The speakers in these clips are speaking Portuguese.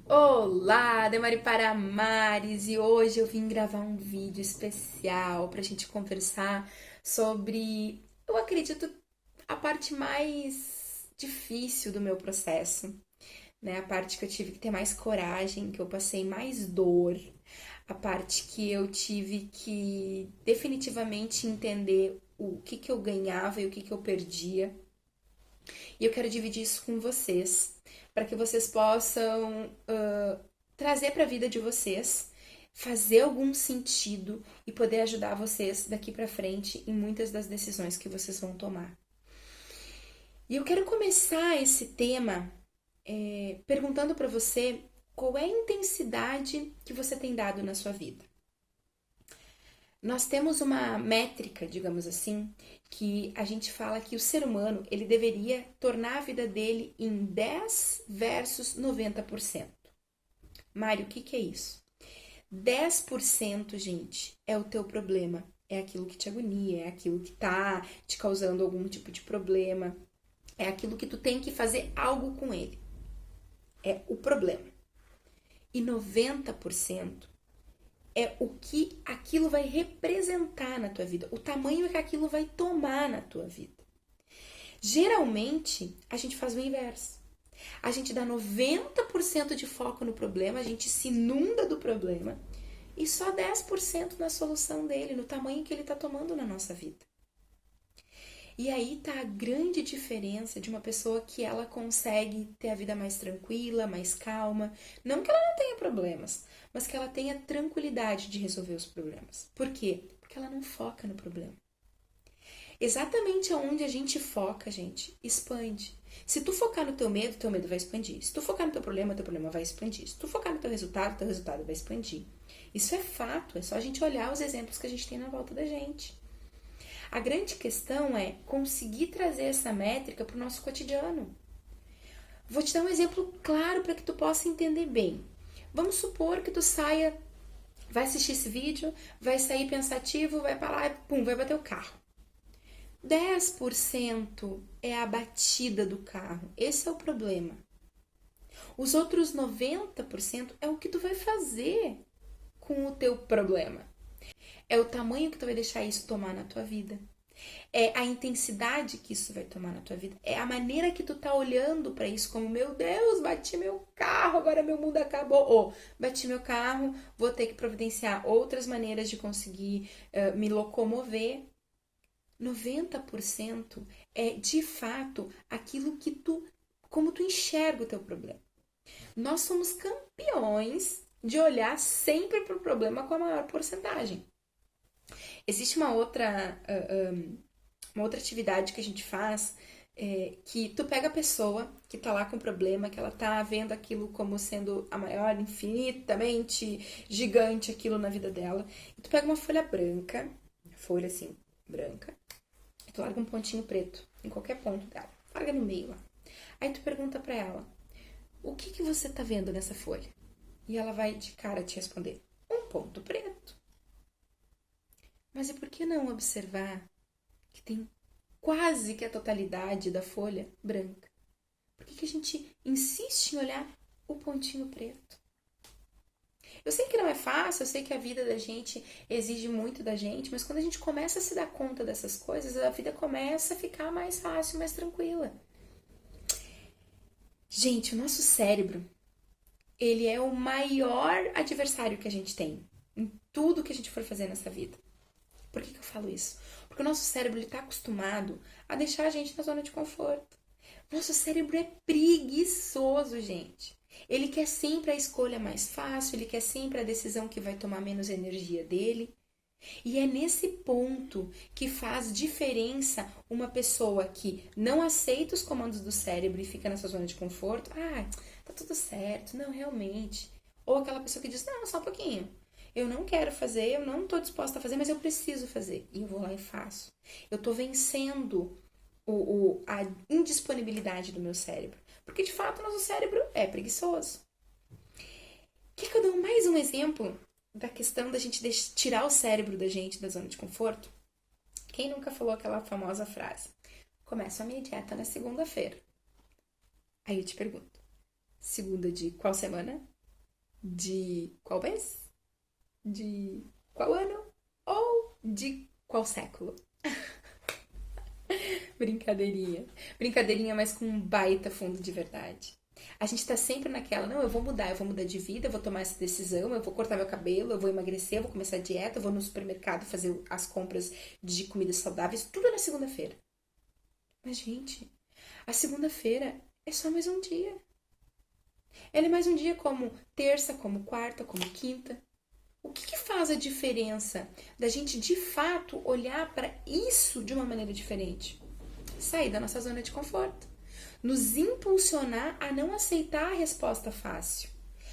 Olá, Demari para Mares, e hoje eu vim gravar um vídeo especial para a gente conversar sobre, eu acredito, a parte mais difícil do meu processo, né? A parte que eu tive que ter mais coragem, que eu passei mais dor, a parte que eu tive que definitivamente entender o que eu ganhava e o que eu perdia. E eu quero dividir isso com vocês, para que vocês possam trazer para a vida de vocês, fazer algum sentido e poder ajudar vocês daqui para frente em muitas das decisões que vocês vão tomar. E eu quero começar esse tema perguntando para você qual é a intensidade que você tem dado na sua vida. Nós temos uma métrica, digamos assim, que a gente fala que o ser humano ele deveria tornar a vida dele em 10 versus 90%. Mário, o que é isso? 10%, gente, é o teu problema. É aquilo que te agonia, é aquilo que tá te causando algum tipo de problema. É aquilo que tu tem que fazer algo com ele. É o problema. E 90% é o que aquilo vai representar na tua vida, o tamanho que aquilo vai tomar na tua vida. Geralmente, a gente faz o inverso. A gente dá 90% de foco no problema, a gente se inunda do problema e só 10% na solução dele, no tamanho que ele está tomando na nossa vida. E aí tá a grande diferença de uma pessoa que ela consegue ter a vida mais tranquila, mais calma. Não que ela não tenha problemas, mas que ela tenha tranquilidade de resolver os problemas. Por quê? Porque ela não foca no problema. Exatamente aonde a gente foca, gente, expande. Se tu focar no teu medo vai expandir. Se tu focar no teu problema vai expandir. Se tu focar no teu resultado vai expandir. Isso é fato, é só a gente olhar os exemplos que a gente tem na volta da gente. A grande questão é conseguir trazer essa métrica para o nosso cotidiano. Vou te dar um exemplo claro para que tu possa entender bem. Vamos supor que tu saia, vai assistir esse vídeo, vai sair pensativo, vai para lá e pum, vai bater o carro. 10% é a batida do carro. Esse é o problema. Os outros 90% é o que tu vai fazer com o teu problema. É o tamanho que tu vai deixar isso tomar na tua vida. É a intensidade que isso vai tomar na tua vida. É a maneira que tu tá olhando para isso como, meu Deus, bati meu carro, agora meu mundo acabou. Ou, bati meu carro, vou ter que providenciar outras maneiras de conseguir me locomover. 90% é, de fato, aquilo que tu, como tu enxerga o teu problema. Nós somos campeões de olhar sempre para o problema com a maior porcentagem. Existe uma outra atividade que a gente faz que tu pega a pessoa que tá lá com problema, que ela tá vendo aquilo como sendo a maior, infinitamente gigante aquilo na vida dela, e tu pega uma folha branca, folha assim, branca, e tu larga um pontinho preto em qualquer ponto dela, larga no meio lá. Aí tu pergunta pra ela, o que você tá vendo nessa folha? E ela vai de cara te responder, um ponto preto. Mas e por que não observar que tem quase que a totalidade da folha branca? Por que a gente insiste em olhar o pontinho preto? Eu sei que não é fácil, eu sei que a vida da gente exige muito da gente, mas quando a gente começa a se dar conta dessas coisas, a vida começa a ficar mais fácil, mais tranquila. Gente, o nosso cérebro, ele é o maior adversário que a gente tem em tudo que a gente for fazer nessa vida. Por que eu falo isso? Porque o nosso cérebro está acostumado a deixar a gente na zona de conforto. Nosso cérebro é preguiçoso, gente. Ele quer sempre a escolha mais fácil, ele quer sempre a decisão que vai tomar menos energia dele. E é nesse ponto que faz diferença uma pessoa que não aceita os comandos do cérebro e fica nessa zona de conforto. Ah, tá tudo certo. Não, realmente. Ou aquela pessoa que diz, não, só um pouquinho. Eu não quero fazer, eu não estou disposta a fazer, mas eu preciso fazer. E eu vou lá e faço. Eu estou vencendo a indisponibilidade do meu cérebro. Porque, de fato, o nosso cérebro é preguiçoso. Quer que eu dou mais um exemplo da questão da gente tirar o cérebro da gente da zona de conforto? Quem nunca falou aquela famosa frase? Começo a minha dieta na segunda-feira. Aí eu te pergunto, Segunda de qual semana? De qual mês? De qual ano? Ou de qual século? Brincadeirinha. Brincadeirinha, mas com um baita fundo de verdade. A gente tá sempre naquela, não, eu vou mudar de vida, eu vou tomar essa decisão, eu vou cortar meu cabelo, eu vou emagrecer, eu vou começar a dieta, eu vou no supermercado fazer as compras de comidas saudáveis, tudo na segunda-feira. Mas, gente, a segunda-feira é só mais um dia. Ela é mais um dia como terça, como quarta, como quinta. O que faz a diferença da gente de fato olhar para isso de uma maneira diferente? Sair da nossa zona de conforto. Nos impulsionar a não aceitar a resposta fácil.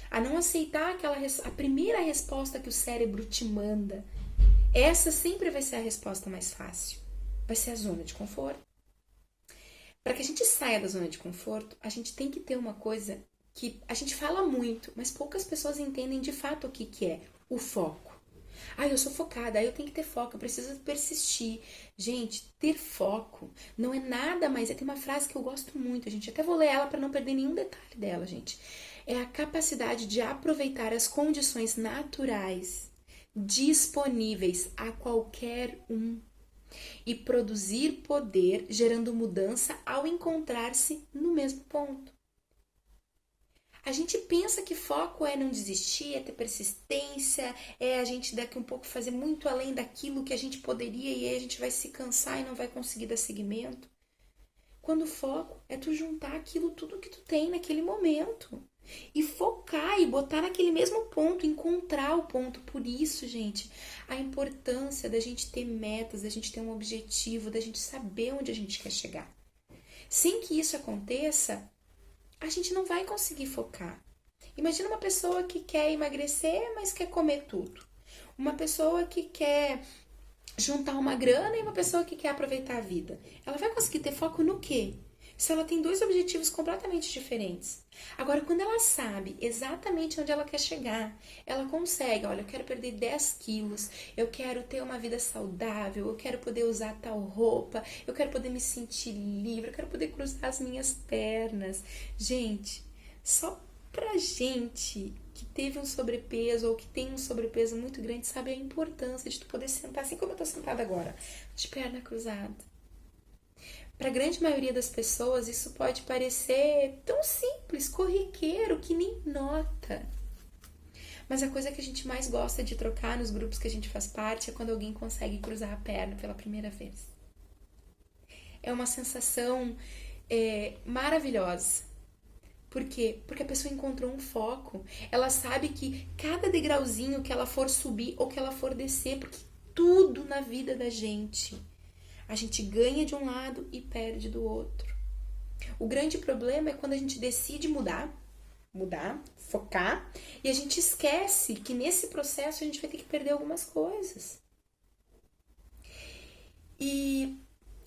A não aceitar a primeira resposta que o cérebro te manda. Essa sempre vai ser a resposta mais fácil. Vai ser a zona de conforto. Para que a gente saia da zona de conforto, a gente tem que ter uma coisa que a gente fala muito, mas poucas pessoas entendem de fato o que é o foco. Ah, eu sou focada, eu tenho que ter foco, eu preciso persistir. Gente, ter foco não é nada mais. Tem uma frase que eu gosto muito, gente. Até vou ler ela para não perder nenhum detalhe dela, gente. É a capacidade de aproveitar as condições naturais disponíveis a qualquer um e produzir poder, gerando mudança ao encontrar-se no mesmo ponto. A gente pensa que foco é não desistir, é ter persistência, é a gente daqui um pouco fazer muito além daquilo que a gente poderia e aí a gente vai se cansar e não vai conseguir dar seguimento. Quando foco é tu juntar aquilo tudo que tu tem naquele momento e focar e botar naquele mesmo ponto, encontrar o ponto. Por isso, gente, a importância da gente ter metas, da gente ter um objetivo, da gente saber onde a gente quer chegar. Sem que isso aconteça, a gente não vai conseguir focar. Imagina uma pessoa que quer emagrecer, mas quer comer tudo. Uma pessoa que quer juntar uma grana e uma pessoa que quer aproveitar a vida. Ela vai conseguir ter foco no quê? Se ela tem dois objetivos completamente diferentes. Agora, quando ela sabe exatamente onde ela quer chegar, ela consegue, olha, eu quero perder 10 quilos, eu quero ter uma vida saudável, eu quero poder usar tal roupa, eu quero poder me sentir livre, eu quero poder cruzar as minhas pernas. Gente, só pra gente que teve um sobrepeso ou que tem um sobrepeso muito grande, sabe a importância de tu poder sentar assim como eu tô sentada agora, de perna cruzada. Para a grande maioria das pessoas, isso pode parecer tão simples, corriqueiro, que nem nota. Mas a coisa que a gente mais gosta de trocar nos grupos que a gente faz parte é quando alguém consegue cruzar a perna pela primeira vez. É uma sensação maravilhosa. Por quê? Porque a pessoa encontrou um foco. Ela sabe que cada degrauzinho que ela for subir ou que ela for descer, porque tudo na vida da gente a gente ganha de um lado e perde do outro. O grande problema é quando a gente decide mudar, focar, e a gente esquece que nesse processo a gente vai ter que perder algumas coisas. E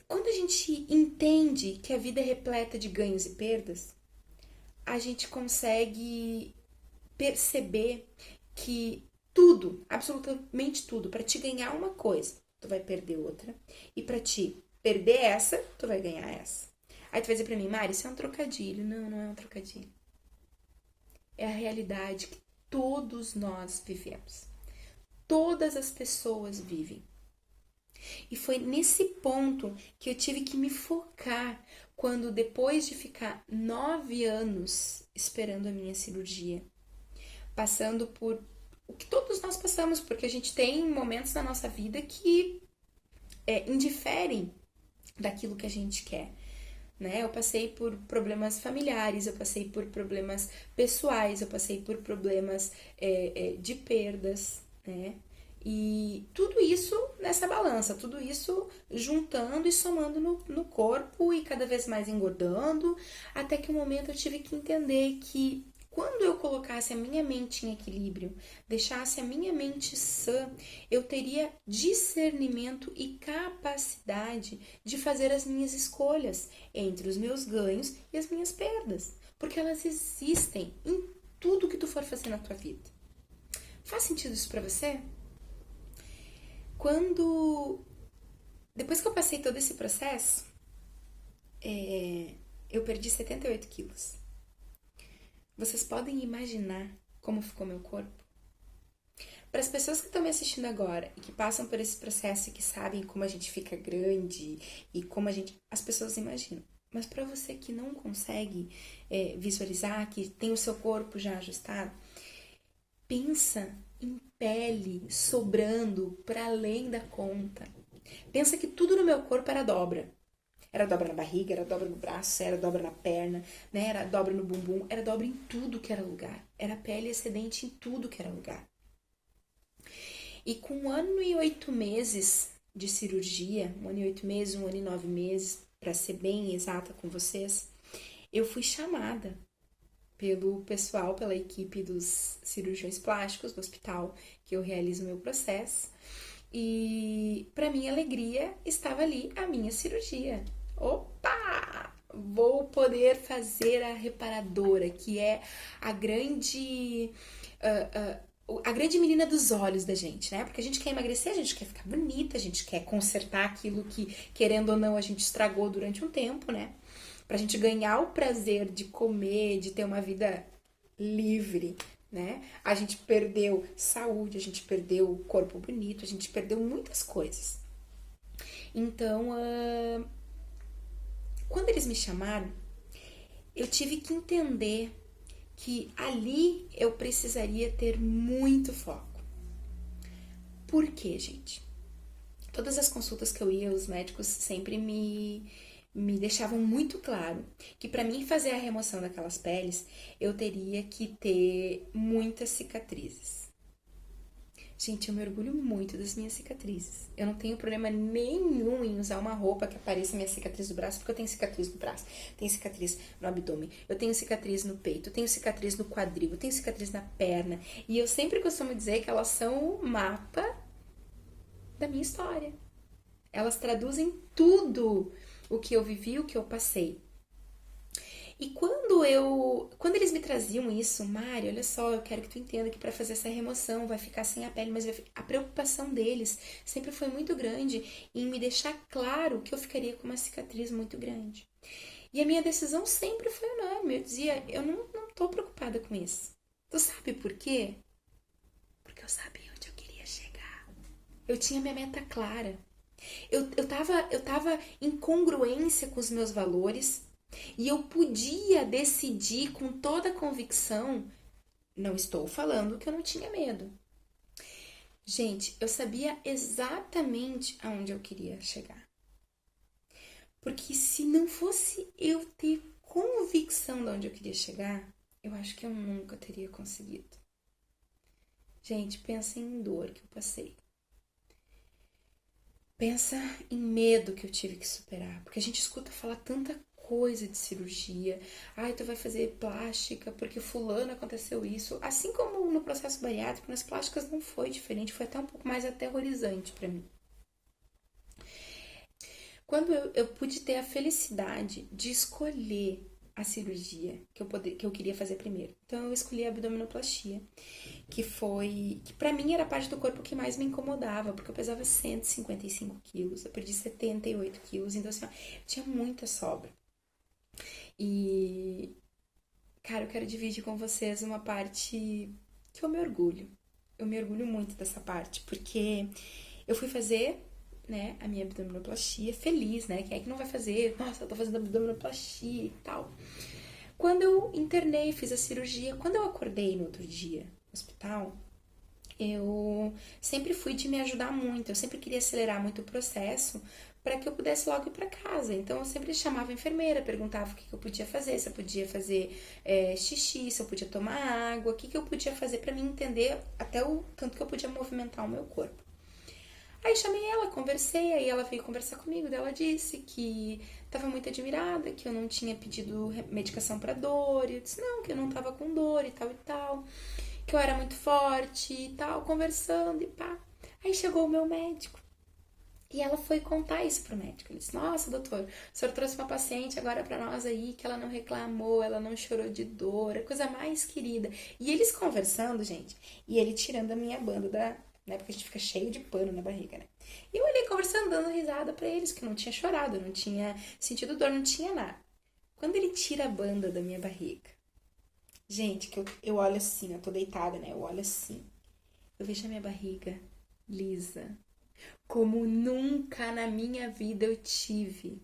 quando a gente entende que a vida é repleta de ganhos e perdas, a gente consegue perceber que tudo, absolutamente tudo, para te ganhar uma coisa, tu vai perder outra. E para te perder essa, tu vai ganhar essa. Aí tu vai dizer pra mim, Mari, isso é um trocadilho. Não, não é um trocadilho. É a realidade que todos nós vivemos. Todas as pessoas vivem. E foi nesse ponto que eu tive que me focar quando, depois de ficar 9 anos esperando a minha cirurgia, passando por o que todos nós passamos, porque a gente tem momentos na nossa vida que indiferem daquilo que a gente quer. Né? Eu passei por problemas familiares, eu passei por problemas pessoais, eu passei por problemas de perdas, né? E tudo isso nessa balança, tudo isso juntando e somando no corpo e cada vez mais engordando, até que um momento eu tive que entender que quando eu colocasse a minha mente em equilíbrio, deixasse a minha mente sã, eu teria discernimento e capacidade de fazer as minhas escolhas entre os meus ganhos e as minhas perdas, porque elas existem em tudo que tu for fazer na tua vida. Faz sentido isso pra você? Depois que eu passei todo esse processo, eu perdi 78 quilos. Vocês podem imaginar como ficou meu corpo? Para as pessoas que estão me assistindo agora e que passam por esse processo e que sabem como a gente fica grande e como a gente. As pessoas imaginam. Mas para você que não consegue visualizar, que tem o seu corpo já ajustado, pensa em pele sobrando para além da conta. Pensa que tudo no meu corpo era dobra. Era dobra na barriga, era dobra no braço, era dobra na perna, né? Era dobra no bumbum, era dobra em tudo que era lugar. Era pele excedente em tudo que era lugar. E com 1 ano e 8 meses de cirurgia, 1 ano e 8 meses, 1 ano e 9 meses, para ser bem exata com vocês, eu fui chamada pelo pessoal, pela equipe dos cirurgiões plásticos do hospital que eu realizo o meu processo. E para minha alegria estava ali a minha cirurgia. Opa! Vou poder fazer a reparadora, que é a grande a grande menina dos olhos da gente, né? Porque a gente quer emagrecer, a gente quer ficar bonita, a gente quer consertar aquilo que, querendo ou não, a gente estragou durante um tempo, né? Pra gente ganhar o prazer de comer, de ter uma vida livre, né? A gente perdeu saúde, a gente perdeu o corpo bonito, a gente perdeu muitas coisas. Então, quando eles me chamaram, eu tive que entender que ali eu precisaria ter muito foco. Por quê, gente? Todas as consultas que eu ia, os médicos sempre me deixavam muito claro que para mim fazer a remoção daquelas peles, eu teria que ter muitas cicatrizes. Gente, eu me orgulho muito das minhas cicatrizes. Eu não tenho problema nenhum em usar uma roupa que apareça minha cicatriz do braço, porque eu tenho cicatriz no braço, tenho cicatriz no abdômen, eu tenho cicatriz no peito, eu tenho cicatriz no quadril, eu tenho cicatriz na perna. E eu sempre costumo dizer que elas são o mapa da minha história. Elas traduzem tudo o que eu vivi, o que eu passei. E quando eles me traziam isso, Mari, olha só, eu quero que tu entenda que para fazer essa remoção vai ficar sem a pele, mas a preocupação deles sempre foi muito grande em me deixar claro que eu ficaria com uma cicatriz muito grande. E a minha decisão sempre foi unânime. Eu dizia, eu não tô preocupada com isso. Tu sabe por quê? Porque eu sabia onde eu queria chegar. Eu tinha minha meta clara. Eu tava em congruência com os meus valores e eu podia decidir com toda a convicção. Não estou falando que eu não tinha medo. Gente, eu sabia exatamente aonde eu queria chegar. Porque se não fosse eu ter convicção de onde eu queria chegar, eu acho que eu nunca teria conseguido. Gente, pensa em dor que eu passei. Pensa em medo que eu tive que superar, porque a gente escuta falar tanta coisa de cirurgia. Ai, tu vai fazer plástica porque fulano aconteceu isso. Assim como no processo bariátrico, nas plásticas não foi diferente, foi até um pouco mais aterrorizante para mim. Quando eu pude ter a felicidade de escolher a cirurgia que eu queria fazer primeiro. Então eu escolhi a abdominoplastia, que pra mim era a parte do corpo que mais me incomodava, porque eu pesava 155 quilos, eu perdi 78 quilos, então assim, ó, eu tinha muita sobra. E, cara, eu quero dividir com vocês uma parte que eu me orgulho. Eu me orgulho muito dessa parte, porque eu fui fazer, né, a minha abdominoplastia feliz, né? Quem é que não vai fazer? Nossa, eu tô fazendo abdominoplastia e tal. Quando eu internei, fiz a cirurgia, quando eu acordei no outro dia no hospital, eu sempre fui de me ajudar muito, eu sempre queria acelerar muito o processo para que eu pudesse logo ir para casa. Então eu sempre chamava a enfermeira, perguntava o que eu podia fazer, se eu podia fazer xixi, se eu podia tomar água, o que eu podia fazer para mim entender até o tanto que eu podia movimentar o meu corpo. Aí chamei ela, conversei, aí ela veio conversar comigo, daí ela disse que estava muito admirada, que eu não tinha pedido medicação para dor, e eu disse não, que eu não tava com dor e tal, que eu era muito forte e tal, conversando e pá. Aí chegou o meu médico. E ela foi contar isso pro médico. Ele disse: Nossa, doutor, o senhor trouxe uma paciente agora pra nós aí que ela não reclamou, ela não chorou de dor, a coisa mais querida. E eles conversando, gente, e ele tirando a minha banda né? Porque a gente fica cheio de pano na barriga, né? E eu ali conversando, dando risada pra eles, que eu não tinha chorado, não tinha sentido dor, não tinha nada. Quando ele tira a banda da minha barriga, Gente, que eu olho assim, eu tô deitada, né? Eu olho assim. Eu vejo a minha barriga lisa, como nunca na minha vida eu tive.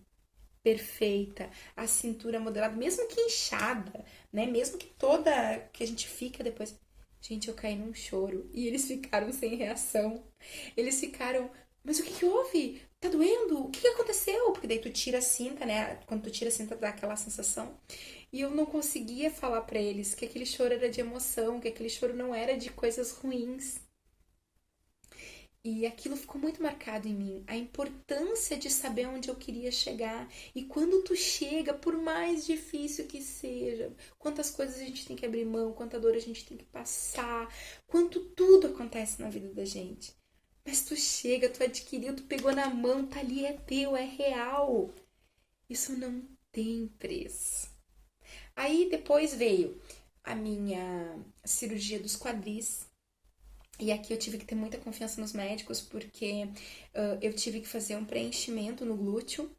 Perfeita, a cintura modelada, mesmo que inchada, né? Mesmo que toda que a gente fica depois. Gente, eu caí num choro e eles ficaram sem reação. Eles ficaram, mas o que que houve? Tá doendo? O que que aconteceu? Porque daí tu tira a cinta, né? Quando tu tira a cinta dá aquela sensação. E eu não conseguia falar pra eles que aquele choro era de emoção, que aquele choro não era de coisas ruins. E aquilo ficou muito marcado em mim, a importância de saber onde eu queria chegar. E quando tu chega, por mais difícil que seja, quantas coisas a gente tem que abrir mão, quanta dor a gente tem que passar, quanto tudo acontece na vida da gente. Mas tu chega, tu adquiriu, tu pegou na mão, tá ali, é teu, é real. Isso não tem preço. Aí depois veio a minha cirurgia dos quadris, e aqui eu tive que ter muita confiança nos médicos, porque eu tive que fazer um preenchimento no glúteo.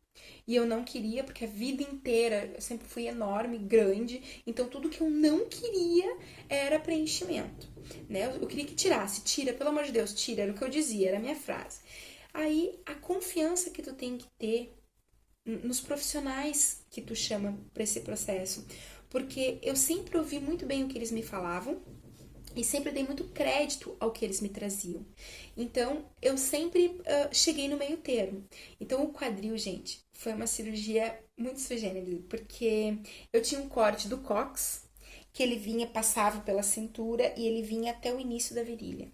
E eu não queria, porque a vida inteira eu sempre fui enorme, grande. Então tudo que eu não queria era preenchimento. Né? Eu queria que tirasse. Tira, pelo amor de Deus, tira. Era o que eu dizia, era a minha frase. Aí a confiança que tu tem que ter nos profissionais que tu chama para esse processo. Porque eu sempre ouvi muito bem o que eles me falavam e sempre dei muito crédito ao que eles me traziam. Então, eu sempre cheguei no meio termo. Então, o quadril, gente, foi uma cirurgia muito sui generis, porque eu tinha um corte do cox, que ele vinha, passava pela cintura e ele vinha até o início da virilha.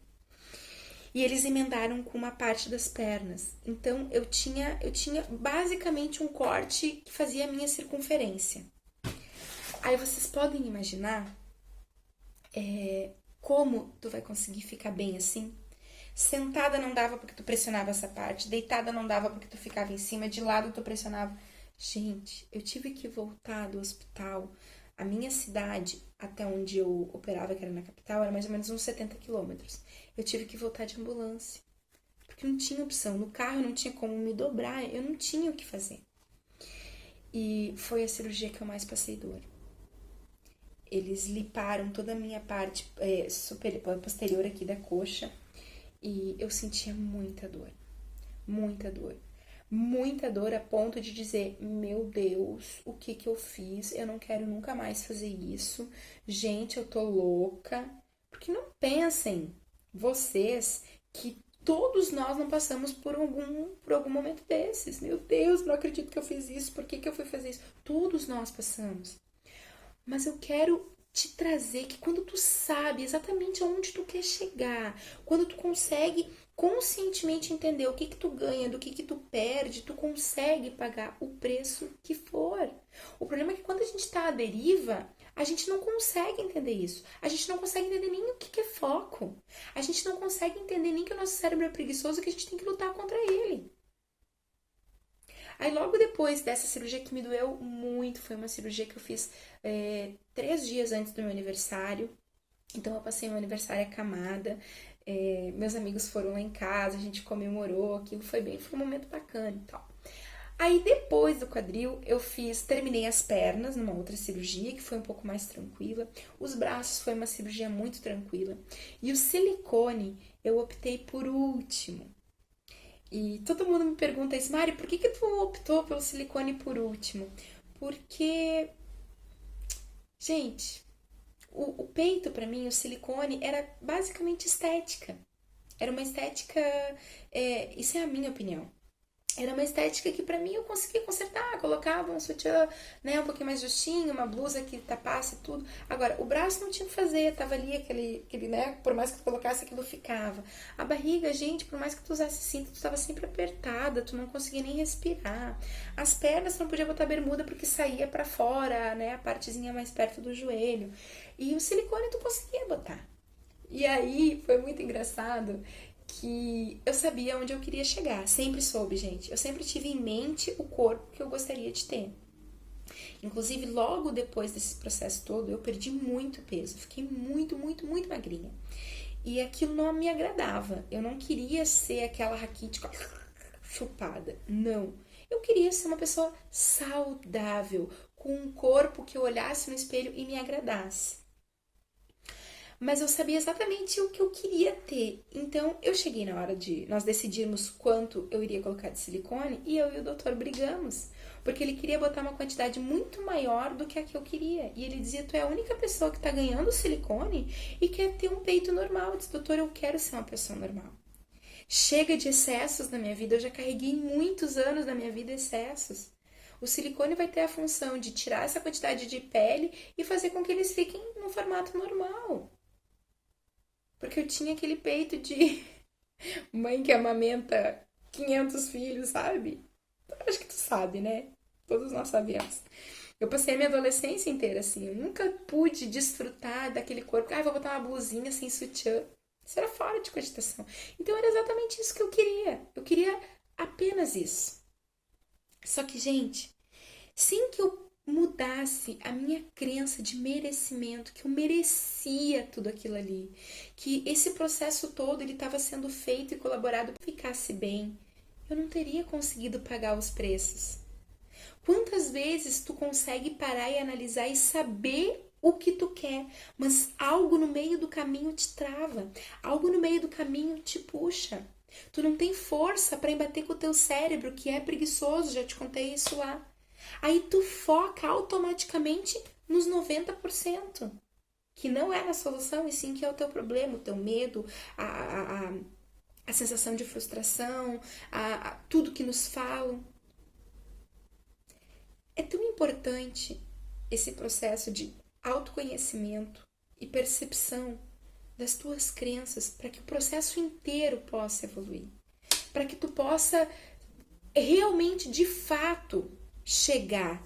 E eles emendaram com uma parte das pernas. Então, eu tinha basicamente um corte que fazia a minha circunferência. Aí vocês podem imaginar como tu vai conseguir ficar bem assim? Sentada não dava porque tu pressionava essa parte, deitada não dava porque tu ficava em cima, de lado tu pressionava. Gente, eu tive que voltar do hospital. A minha cidade, até onde eu operava, que era na capital, era mais ou menos uns 70 quilômetros. Eu tive que voltar de ambulância, porque não tinha opção. No carro eu não tinha como me dobrar, eu não tinha o que fazer. E foi a cirurgia que eu mais passei dor. Eles liparam toda a minha parte posterior aqui da coxa e eu sentia muita dor, muita dor. Muita dor a ponto de dizer, meu Deus, o que que eu fiz? Eu não quero nunca mais fazer isso. Gente, eu tô louca. Porque não pensem, vocês, que todos nós não passamos por algum momento desses. Meu Deus, não acredito que eu fiz isso. Por que que eu fui fazer isso? Todos nós passamos. Mas eu quero te trazer que quando tu sabe exatamente aonde tu quer chegar, quando tu consegue conscientemente entender o que que tu ganha, do que tu perde, tu consegue pagar o preço que for. O problema é que quando a gente tá à deriva, a gente não consegue entender isso. A gente não consegue entender nem o que que é foco. A gente não consegue entender nem que o nosso cérebro é preguiçoso e que a gente tem que lutar contra ele. Aí logo depois dessa cirurgia que me doeu muito, foi uma cirurgia que eu fiz 3 dias antes do meu aniversário. Então eu passei meu aniversário acamada. Meus amigos foram lá em casa, a gente comemorou, aquilo foi um momento bacana e tal. Aí depois do quadril terminei as pernas numa outra cirurgia que foi um pouco mais tranquila. Os braços foi uma cirurgia muito tranquila. E o silicone eu optei por último. E todo mundo me pergunta isso, Mari, por que que tu optou pelo silicone por último? Porque, gente, o peito pra mim, o silicone, era basicamente estética. Era uma estética, isso é a minha opinião. Era uma estética que pra mim eu conseguia consertar, colocava um sutiã, né, um pouquinho mais justinho, uma blusa que tapasse tudo. Agora, o braço não tinha o que fazer, tava ali aquele, né, por mais que tu colocasse aquilo ficava. A barriga, gente, por mais que tu usasse cinto, tu tava sempre apertada, tu não conseguia nem respirar. As pernas tu não podia botar bermuda porque saía pra fora, né, a partezinha mais perto do joelho. E o silicone tu conseguia botar. E aí foi muito engraçado que eu sabia onde eu queria chegar. Sempre soube, gente. Eu sempre tive em mente o corpo que eu gostaria de ter. Inclusive, logo depois desse processo todo, eu perdi muito peso. Fiquei muito, muito, muito magrinha. E aquilo não me agradava. Eu não queria ser aquela raquítica chupada. Não. Eu queria ser uma pessoa saudável, com um corpo que eu olhasse no espelho e me agradasse. mas eu sabia exatamente o que eu queria ter. Então, eu cheguei na hora de nós decidirmos quanto eu iria colocar de silicone e eu e o doutor brigamos. Porque ele queria botar uma quantidade muito maior do que a que eu queria. E ele dizia, tu é a única pessoa que tá ganhando silicone e quer ter um peito normal. Eu disse, doutor, eu quero ser uma pessoa normal. Chega de excessos na minha vida, eu já carreguei muitos anos da minha vida excessos. O silicone vai ter a função de tirar essa quantidade de pele e fazer com que eles fiquem no formato normal. Porque eu tinha aquele peito de mãe que amamenta 500 filhos, sabe? Acho que tu sabe, né? Todos nós sabemos. Eu passei a minha adolescência inteira assim. Eu nunca pude desfrutar daquele corpo. Vou botar uma blusinha sem sutiã. Isso era fora de cogitação. Então era exatamente isso que eu queria. Eu queria apenas isso. Só que, gente, sem que eu mudasse a minha crença de merecimento, que eu merecia tudo aquilo ali, que esse processo todo ele estava sendo feito e colaborado para que ficasse bem, eu não teria conseguido pagar os preços. Quantas vezes tu consegue parar e analisar e saber o que tu quer, mas algo no meio do caminho te trava, algo no meio do caminho te puxa. Tu não tem força para embater com o teu cérebro, que é preguiçoso, já te contei isso lá. Aí tu foca automaticamente nos 90%, que não é na solução, e sim que é o teu problema, o teu medo, a sensação de frustração, tudo que nos falam. É tão importante esse processo de autoconhecimento e percepção das tuas crenças para que o processo inteiro possa evoluir, para que tu possa realmente, de fato, chegar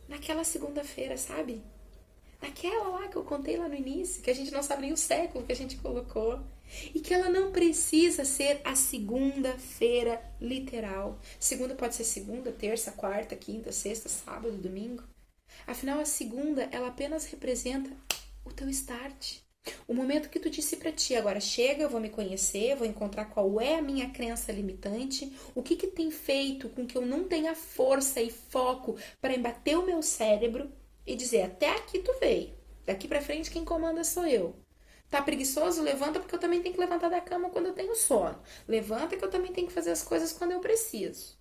naquela segunda-feira, sabe? Naquela lá que eu contei lá no início, que a gente não sabe nem o século que a gente colocou. E que ela não precisa ser a segunda-feira literal. Segunda pode ser segunda, terça, quarta, quinta, sexta, sábado, domingo. Afinal, a segunda, ela apenas representa o teu start. O momento que tu disse pra ti, agora chega, eu vou me conhecer, vou encontrar qual é a minha crença limitante, o que tem feito com que eu não tenha força e foco para embater o meu cérebro e dizer, até aqui tu veio, daqui pra frente quem comanda sou eu. Tá preguiçoso? Levanta, porque eu também tenho que levantar da cama quando eu tenho sono. Levanta que eu também tenho que fazer as coisas quando eu preciso.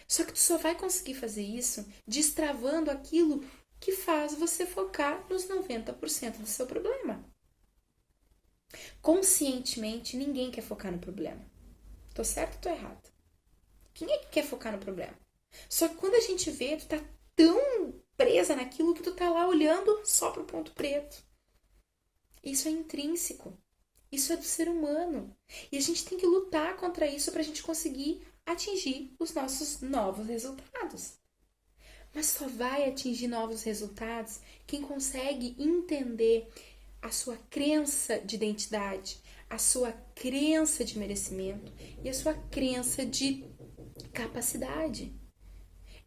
Só que tu só vai conseguir fazer isso destravando aquilo que faz você focar nos 90% do seu problema. Conscientemente, ninguém quer focar no problema. Tô certo ou tô errado? Quem é que quer focar no problema? Só que quando a gente vê, tu tá tão presa naquilo que tu tá lá olhando só pro ponto preto. Isso é intrínseco. Isso é do ser humano. E a gente tem que lutar contra isso pra gente conseguir atingir os nossos novos resultados. Mas só vai atingir novos resultados quem consegue entender a sua crença de identidade, a sua crença de merecimento e a sua crença de capacidade.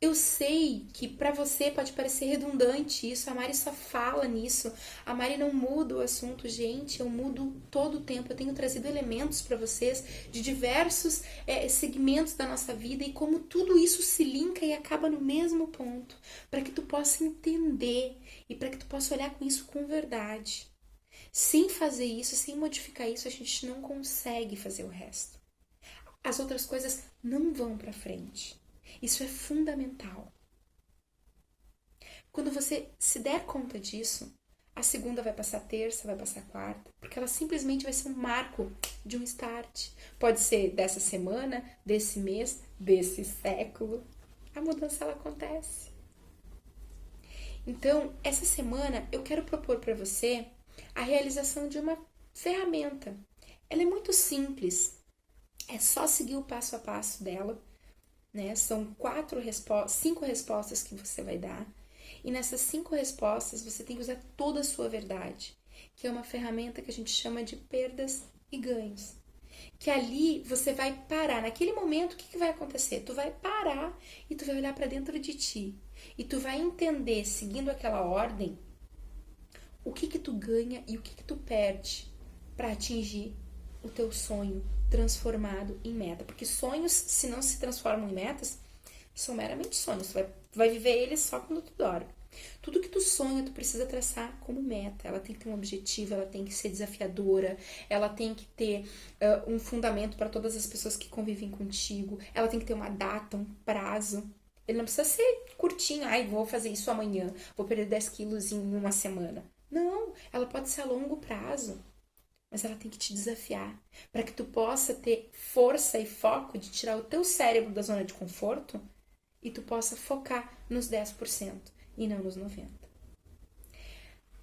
Eu sei que para você pode parecer redundante isso, a Mari só fala nisso, a Mari não muda o assunto, gente, eu mudo todo o tempo, eu tenho trazido elementos para vocês de diversos segmentos da nossa vida e como tudo isso se linka e acaba no mesmo ponto, para que tu possa entender e para que tu possa olhar com isso com verdade. Sem fazer isso, sem modificar isso, a gente não consegue fazer o resto. As outras coisas não vão para frente. Isso é fundamental. Quando você se der conta disso, a segunda vai passar a terça, vai passar a quarta, porque ela simplesmente vai ser um marco de um start. Pode ser dessa semana, desse mês, desse século. A mudança ela acontece. Então, essa semana eu quero propor para você a realização de uma ferramenta. Ela é muito simples. É só seguir o passo a passo dela. Né? São 5 respostas que você vai dar. E nessas 5 respostas você tem que usar toda a sua verdade, que é uma ferramenta que a gente chama de perdas e ganhos. Que ali você vai parar. Naquele momento, o que vai acontecer? Tu vai parar e tu vai olhar para dentro de ti. E tu vai entender, seguindo aquela ordem, o que tu ganha e o que tu perde para atingir o teu sonho transformado em meta. Porque sonhos, se não se transformam em metas, são meramente sonhos. Tu vai viver eles só quando tu dorme. Tudo que tu sonha, tu precisa traçar como meta. Ela tem que ter um objetivo, ela tem que ser desafiadora, ela tem que ter um fundamento para todas as pessoas que convivem contigo, ela tem que ter uma data, um prazo. Ele não precisa ser curtinho, ai, vou fazer isso amanhã, vou perder 10 quilos em uma semana. Não, ela pode ser a longo prazo, mas ela tem que te desafiar para que tu possa ter força e foco de tirar o teu cérebro da zona de conforto e tu possa focar nos 10% e não nos 90%.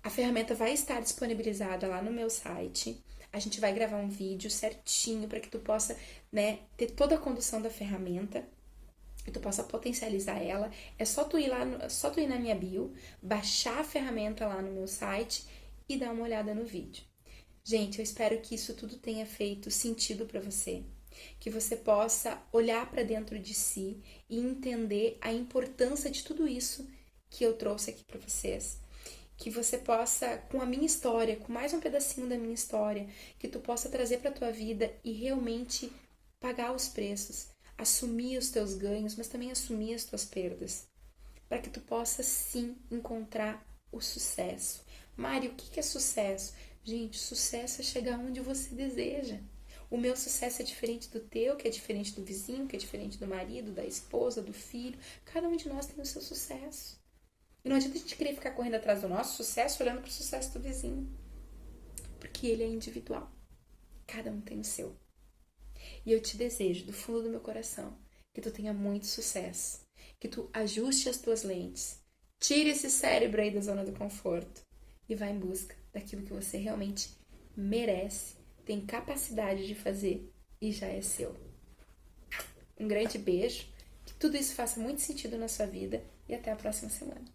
A ferramenta vai estar disponibilizada lá no meu site. A gente vai gravar um vídeo certinho para que tu possa, né, ter toda a condução da ferramenta e tu possa potencializar ela. É só tu ir lá, só tu ir na minha bio, baixar a ferramenta lá no meu site e dar uma olhada no vídeo. Gente, eu espero que isso tudo tenha feito sentido para você, que você possa olhar para dentro de si e entender a importância de tudo isso que eu trouxe aqui para vocês. Que você possa, com a minha história, com mais um pedacinho da minha história, que tu possa trazer para tua vida e realmente pagar os preços, assumir os teus ganhos, mas também assumir as tuas perdas, para que tu possa sim encontrar o sucesso. Mari, o que é sucesso? Gente, sucesso é chegar onde você deseja. O meu sucesso é diferente do teu, que é diferente do vizinho, que é diferente do marido, da esposa, do filho. Cada um de nós tem o seu sucesso. E não adianta a gente querer ficar correndo atrás do nosso sucesso olhando para o sucesso do vizinho. Porque ele é individual. Cada um tem o seu. E eu te desejo, do fundo do meu coração, que tu tenha muito sucesso. Que tu ajuste as tuas lentes. Tire esse cérebro aí da zona do conforto. E vá em busca daquilo que você realmente merece, tem capacidade de fazer e já é seu. Um grande beijo. Que tudo isso faça muito sentido na sua vida. E até a próxima semana.